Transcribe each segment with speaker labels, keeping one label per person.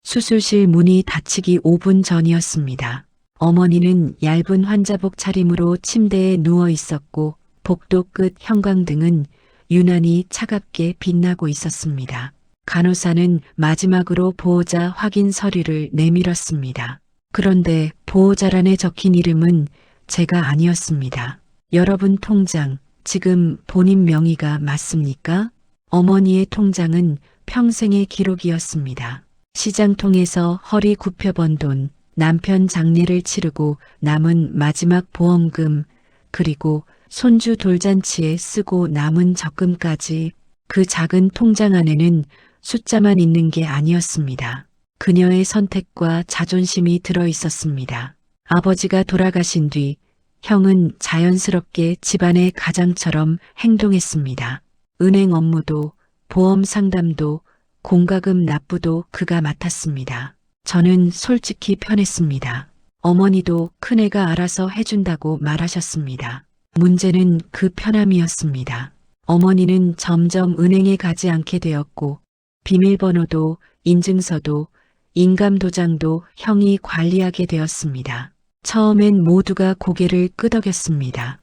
Speaker 1: 수술실 문이 닫히기 5분 전이었습니다. 어머니는 얇은 환자복 차림으로 침대에 누워 있었고 복도 끝 형광등은 유난히 차갑게 빛나고 있었습니다. 간호사는 마지막으로 보호자 확인 서류를 내밀었습니다. 그런데 보호자란에 적힌 이름은 제가 아니었습니다. 여러분 통장, 지금 본인 명의가 맞습니까? 어머니의 통장은 평생의 기록이었습니다. 시장통에서 허리 굽혀 번 돈, 남편 장례를 치르고 남은 마지막 보험금, 그리고 손주 돌잔치에 쓰고 남은 적금까지 그 작은 통장 안에는 숫자만 있는 게 아니었습니다. 그녀의 선택과 자존심이 들어 있었습니다. 아버지가 돌아가신 뒤 형은 자연스럽게 집안의 가장처럼 행동했습니다. 은행 업무도 보험 상담도 공과금 납부도 그가 맡았습니다. 저는 솔직히 편했습니다. 어머니도 큰애가 알아서 해준다고 말하셨습니다. 문제는 그 편함이었습니다. 어머니는 점점 은행에 가지 않게 되었고 비밀번호도 인증서도 인감도장도 형이 관리하게 되었습니다. 처음엔 모두가 고개를 끄덕였습니다.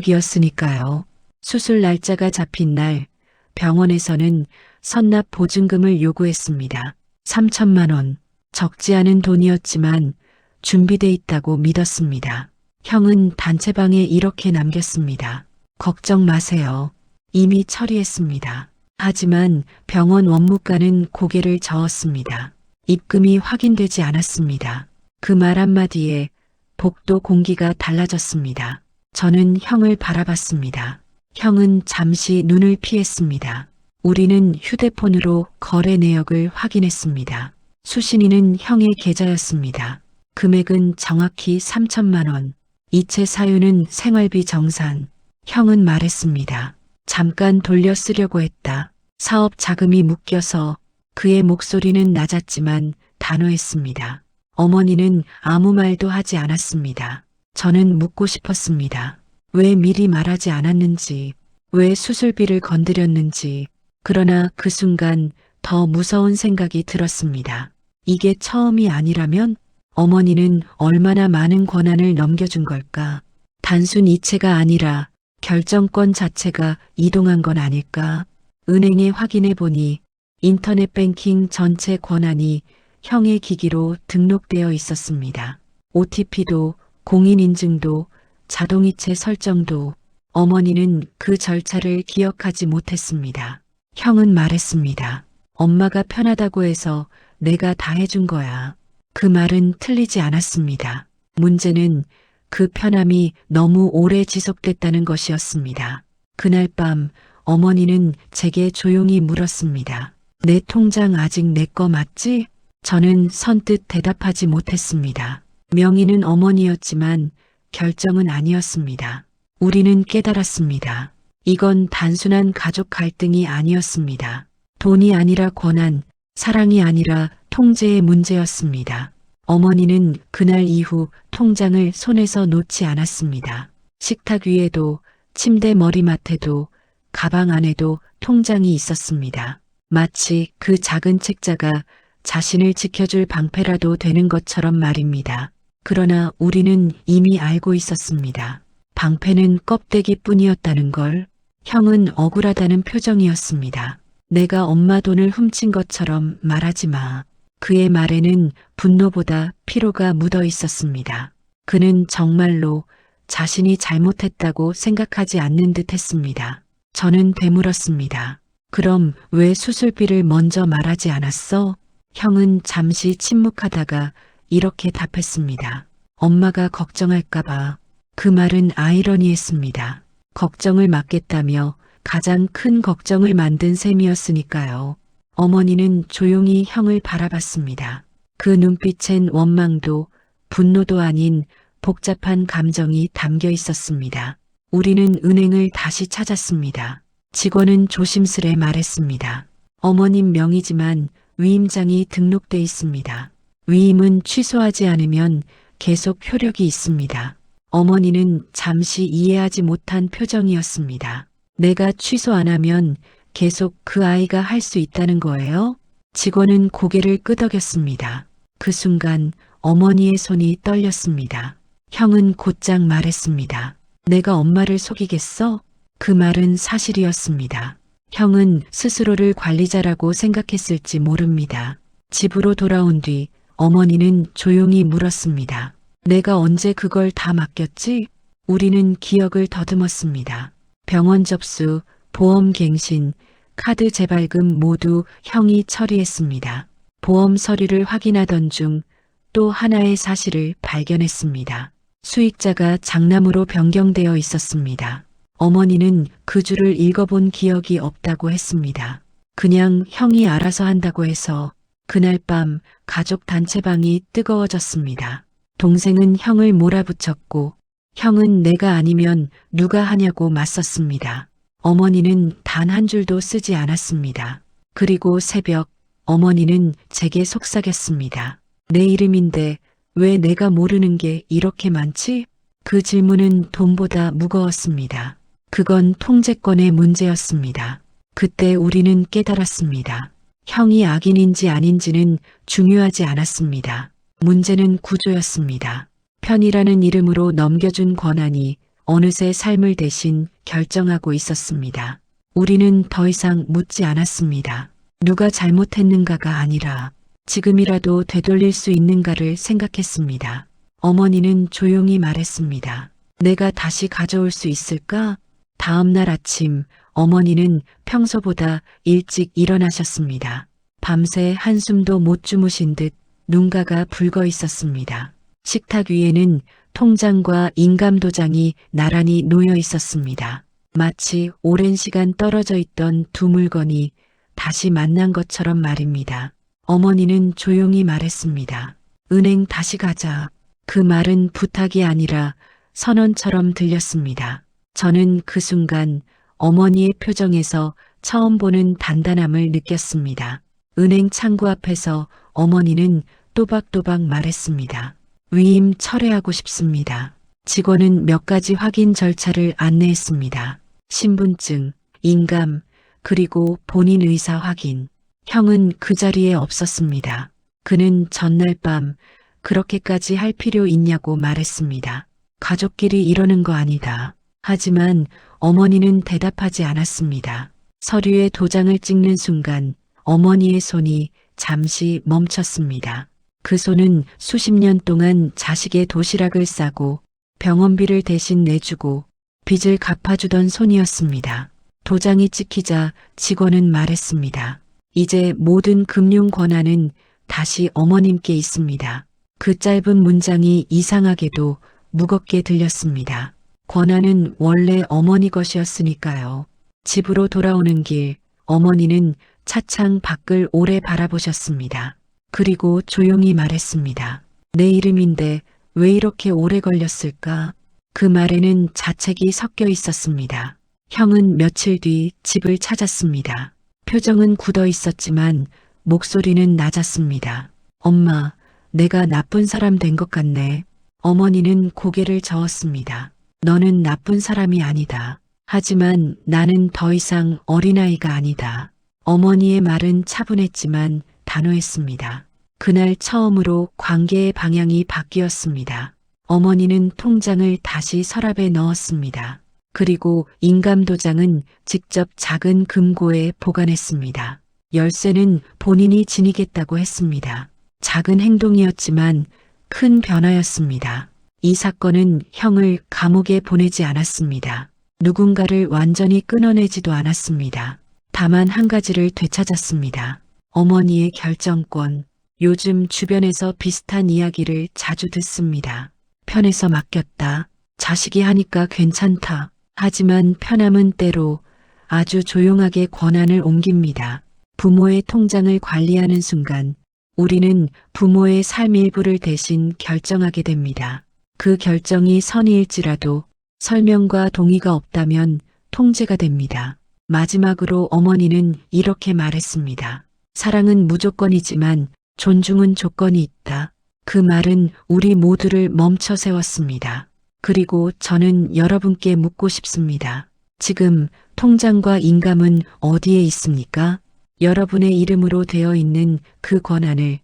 Speaker 1: 효율적이었으니까요. 수술 날짜가 잡힌 날 병원에서는 선납 보증금을 요구했습니다. 3천만 원. 적지 않은 돈이었지만 준비돼 있다고 믿었습니다. 형은 단체방에 이렇게 남겼습니다. 걱정 마세요. 이미 처리했습니다. 하지만 병원 원무과는 고개를 저었습니다. 입금이 확인되지 않았습니다. 그 말 한마디에 복도 공기가 달라졌습니다. 저는 형을 바라봤습니다. 형은 잠시 눈을 피했습니다. 우리는 휴대폰으로 거래 내역을 확인했습니다. 수신인은 형의 계좌였습니다. 금액은 정확히 3천만 원. 이체 사유는 생활비 정산. 형은 말했습니다. 잠깐 돌려 쓰려고 했다. 사업 자금이 묶여서. 그의 목소리는 낮았지만 단호했습니다. 어머니는 아무 말도 하지 않았습니다. 저는 묻고 싶었습니다. 왜 미리 말하지 않았는지, 왜 수술비를 건드렸는지. 그러나 그 순간 더 무서운 생각이 들었습니다. 이게 처음이 아니라면 어머니는 얼마나 많은 권한을 넘겨준 걸까? 단순 이체가 아니라 결정권 자체가 이동한 건 아닐까? 은행에 확인해 보니 인터넷 뱅킹 전체 권한이 형의 기기로 등록되어 있었습니다. OTP도 공인인증도 자동이체 설정도. 어머니는 그 절차를 기억하지 못했습니다. 형은 말했습니다. 엄마가 편하다고 해서 내가 다 해준 거야. 그 말은 틀리지 않았습니다. 문제는 그 편함이 너무 오래 지속됐다는 것이었습니다. 그날 밤 어머니는 제게 조용히 물었습니다. 내 통장 아직 내 거 맞지? 저는 선뜻 대답하지 못했습니다. 명의는 어머니였지만 결정은 아니었습니다. 우리는 깨달았습니다. 이건 단순한 가족 갈등이 아니었습니다. 돈이 아니라 권한, 사랑이 아니라 통제의 문제였습니다. 어머니는 그날 이후 통장을 손에서 놓지 않았습니다. 식탁 위에도, 침대 머리맡에도, 가방 안에도 통장이 있었습니다. 마치 그 작은 책자가 자신을 지켜줄 방패라도 되는 것처럼 말입니다. 그러나 우리는 이미 알고 있었습니다. 방패는 껍데기뿐이었다는 걸. 형은 억울하다는 표정이었습니다. 내가 엄마 돈을 훔친 것처럼 말하지 마. 그의 말에는 분노보다 피로가 묻어 있었습니다. 그는 정말로 자신이 잘못했다고 생각하지 않는 듯 했습니다. 저는 되물었습니다. 그럼 왜 수술비를 먼저 말하지 않았어? 형은 잠시 침묵하다가 이렇게 답했습니다. 엄마가 걱정할까봐. 그 말은 아이러니했습니다. 걱정을 막겠다며 가장 큰 걱정을 만든 셈이었으니까요. 어머니는 조용히 형을 바라봤습니다. 그 눈빛엔 원망도 분노도 아닌 복잡한 감정이 담겨 있었습니다. 우리는 은행을 다시 찾았습니다. 직원은 조심스레 말했습니다. 어머님 명의지만 위임장이 등록돼 있습니다. 위임은 취소하지 않으면 계속 효력이 있습니다. 어머니는 잠시 이해하지 못한 표정이었습니다. 내가 취소 안 하면 계속 그 아이가 할 수 있다는 거예요? 직원은 고개를 끄덕였습니다. 그 순간 어머니의 손이 떨렸습니다. 형은 곧장 말했습니다. 내가 엄마를 속이겠어? 그 말은 사실이었습니다. 형은 스스로를 관리자라고 생각했을지 모릅니다. 집으로 돌아온 뒤 어머니는 조용히 물었습니다. 내가 언제 그걸 다 맡겼지? 우리는 기억을 더듬었습니다. 병원 접수, 보험 갱신, 카드 재발금 모두 형이 처리했습니다. 보험 서류를 확인하던 중 또 하나의 사실을 발견했습니다. 수익자가 장남으로 변경되어 있었습니다. 어머니는 그 줄을 읽어본 기억이 없다고 했습니다. 그냥 형이 알아서 한다고 해서 그날 밤 가족 단체방이 뜨거워졌습니다. 동생은 형을 몰아붙였고 형은 내가 아니면 누가 하냐고 맞섰습니다. 어머니는 단 한 줄도 쓰지 않았습니다. 그리고 새벽 어머니는 제게 속삭였습니다. 내 이름인데 왜 내가 모르는 게 이렇게 많지? 그 질문은 돈보다 무거웠습니다. 그건 통제권의 문제였습니다. 그때 우리는 깨달았습니다. 형이 악인인지 아닌지는 중요하지 않았습니다. 문제는 구조였습니다. 편이라는 이름으로 넘겨준 권한이 어느새 삶을 대신 결정하고 있었습니다. 우리는 더 이상 묻지 않았습니다. 누가 잘못했는가가 아니라 지금이라도 되돌릴 수 있는가를 생각했습니다. 어머니는 조용히 말했습니다. 내가 다시 가져올 수 있을까? 다음 날 아침 어머니는 평소보다 일찍 일어나셨습니다. 밤새 한숨도 못 주무신 듯 눈가가 붉어 있었습니다. 식탁 위에는 통장과 인감도장이 나란히 놓여 있었습니다. 마치 오랜 시간 떨어져 있던 두 물건이 다시 만난 것처럼 말입니다. 어머니는 조용히 말했습니다. 은행 다시 가자. 그 말은 부탁이 아니라 선언처럼 들렸습니다. 저는 그 순간 어머니의 표정에서 처음 보는 단단함을 느꼈습니다. 은행 창구 앞에서 어머니는 또박또박 말했습니다. 위임 철회하고 싶습니다. 직원은 몇 가지 확인 절차를 안내했습니다. 신분증, 인감, 그리고 본인 의사 확인. 형은 그 자리에 없었습니다. 그는 전날 밤 그렇게까지 할 필요 있냐고 말했습니다. 가족끼리 이러는 거 아니다. 하지만 어머니는 대답하지 않았습니다. 서류에 도장을 찍는 순간 어머니의 손이 잠시 멈췄습니다. 그 손은 수십 년 동안 자식의 도시락을 싸고 병원비를 대신 내주고 빚을 갚아주던 손이었습니다. 도장이 찍히자 직원은 말했습니다. 이제 모든 금융 권한은 다시 어머님께 있습니다. 그 짧은 문장이 이상하게도 무겁게 들렸습니다. 권한은 원래 어머니 것이었으니까요. 집으로 돌아오는 길 어머니는 차창 밖을 오래 바라보셨습니다. 그리고 조용히 말했습니다. 내 이름인데 왜 이렇게 오래 걸렸을까? 그 말에는 자책이 섞여 있었습니다. 형은 며칠 뒤 집을 찾았습니다. 표정은 굳어 있었지만 목소리는 낮았습니다. 엄마, 내가 나쁜 사람 된 것 같네. 어머니는 고개를 저었습니다. 너는 나쁜 사람이 아니다. 하지만 나는 더 이상 어린아이가 아니다. 어머니의 말은 차분했지만 단호했습니다. 그날 처음으로 관계의 방향이 바뀌었습니다. 어머니는 통장을 다시 서랍에 넣었습니다. 그리고 인감도장은 직접 작은 금고에 보관했습니다. 열쇠는 본인이 지니겠다고 했습니다. 작은 행동이었지만 큰 변화였습니다. 이 사건은 형을 감옥에 보내지 않았습니다. 누군가를 완전히 끊어내지도 않았습니다. 다만 한 가지를 되찾았습니다. 어머니의 결정권. 요즘 주변에서 비슷한 이야기를 자주 듣습니다. 편해서 맡겼다. 자식이 하니까 괜찮다. 하지만 편함은 때로 아주 조용하게 권한을 옮깁니다. 부모의 통장을 관리하는 순간 우리는 부모의 삶 일부를 대신 결정하게 됩니다. 그 결정이 선의일지라도 설명과 동의가 없다면 통제가 됩니다. 마지막으로 어머니는 이렇게 말했습니다. 사랑은 무조건이지만 존중은 조건이 있다. 그 말은 우리 모두를 멈춰 세웠습니다. 그리고 저는 여러분께 묻고 싶습니다. 지금 통장과 인감은 어디에 있습니까? 여러분의 이름으로 되어 있는 그 권한을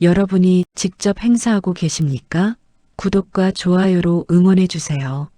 Speaker 1: 여러분이 직접 행사하고 계십니까? 구독과 좋아요로 응원해 주세요.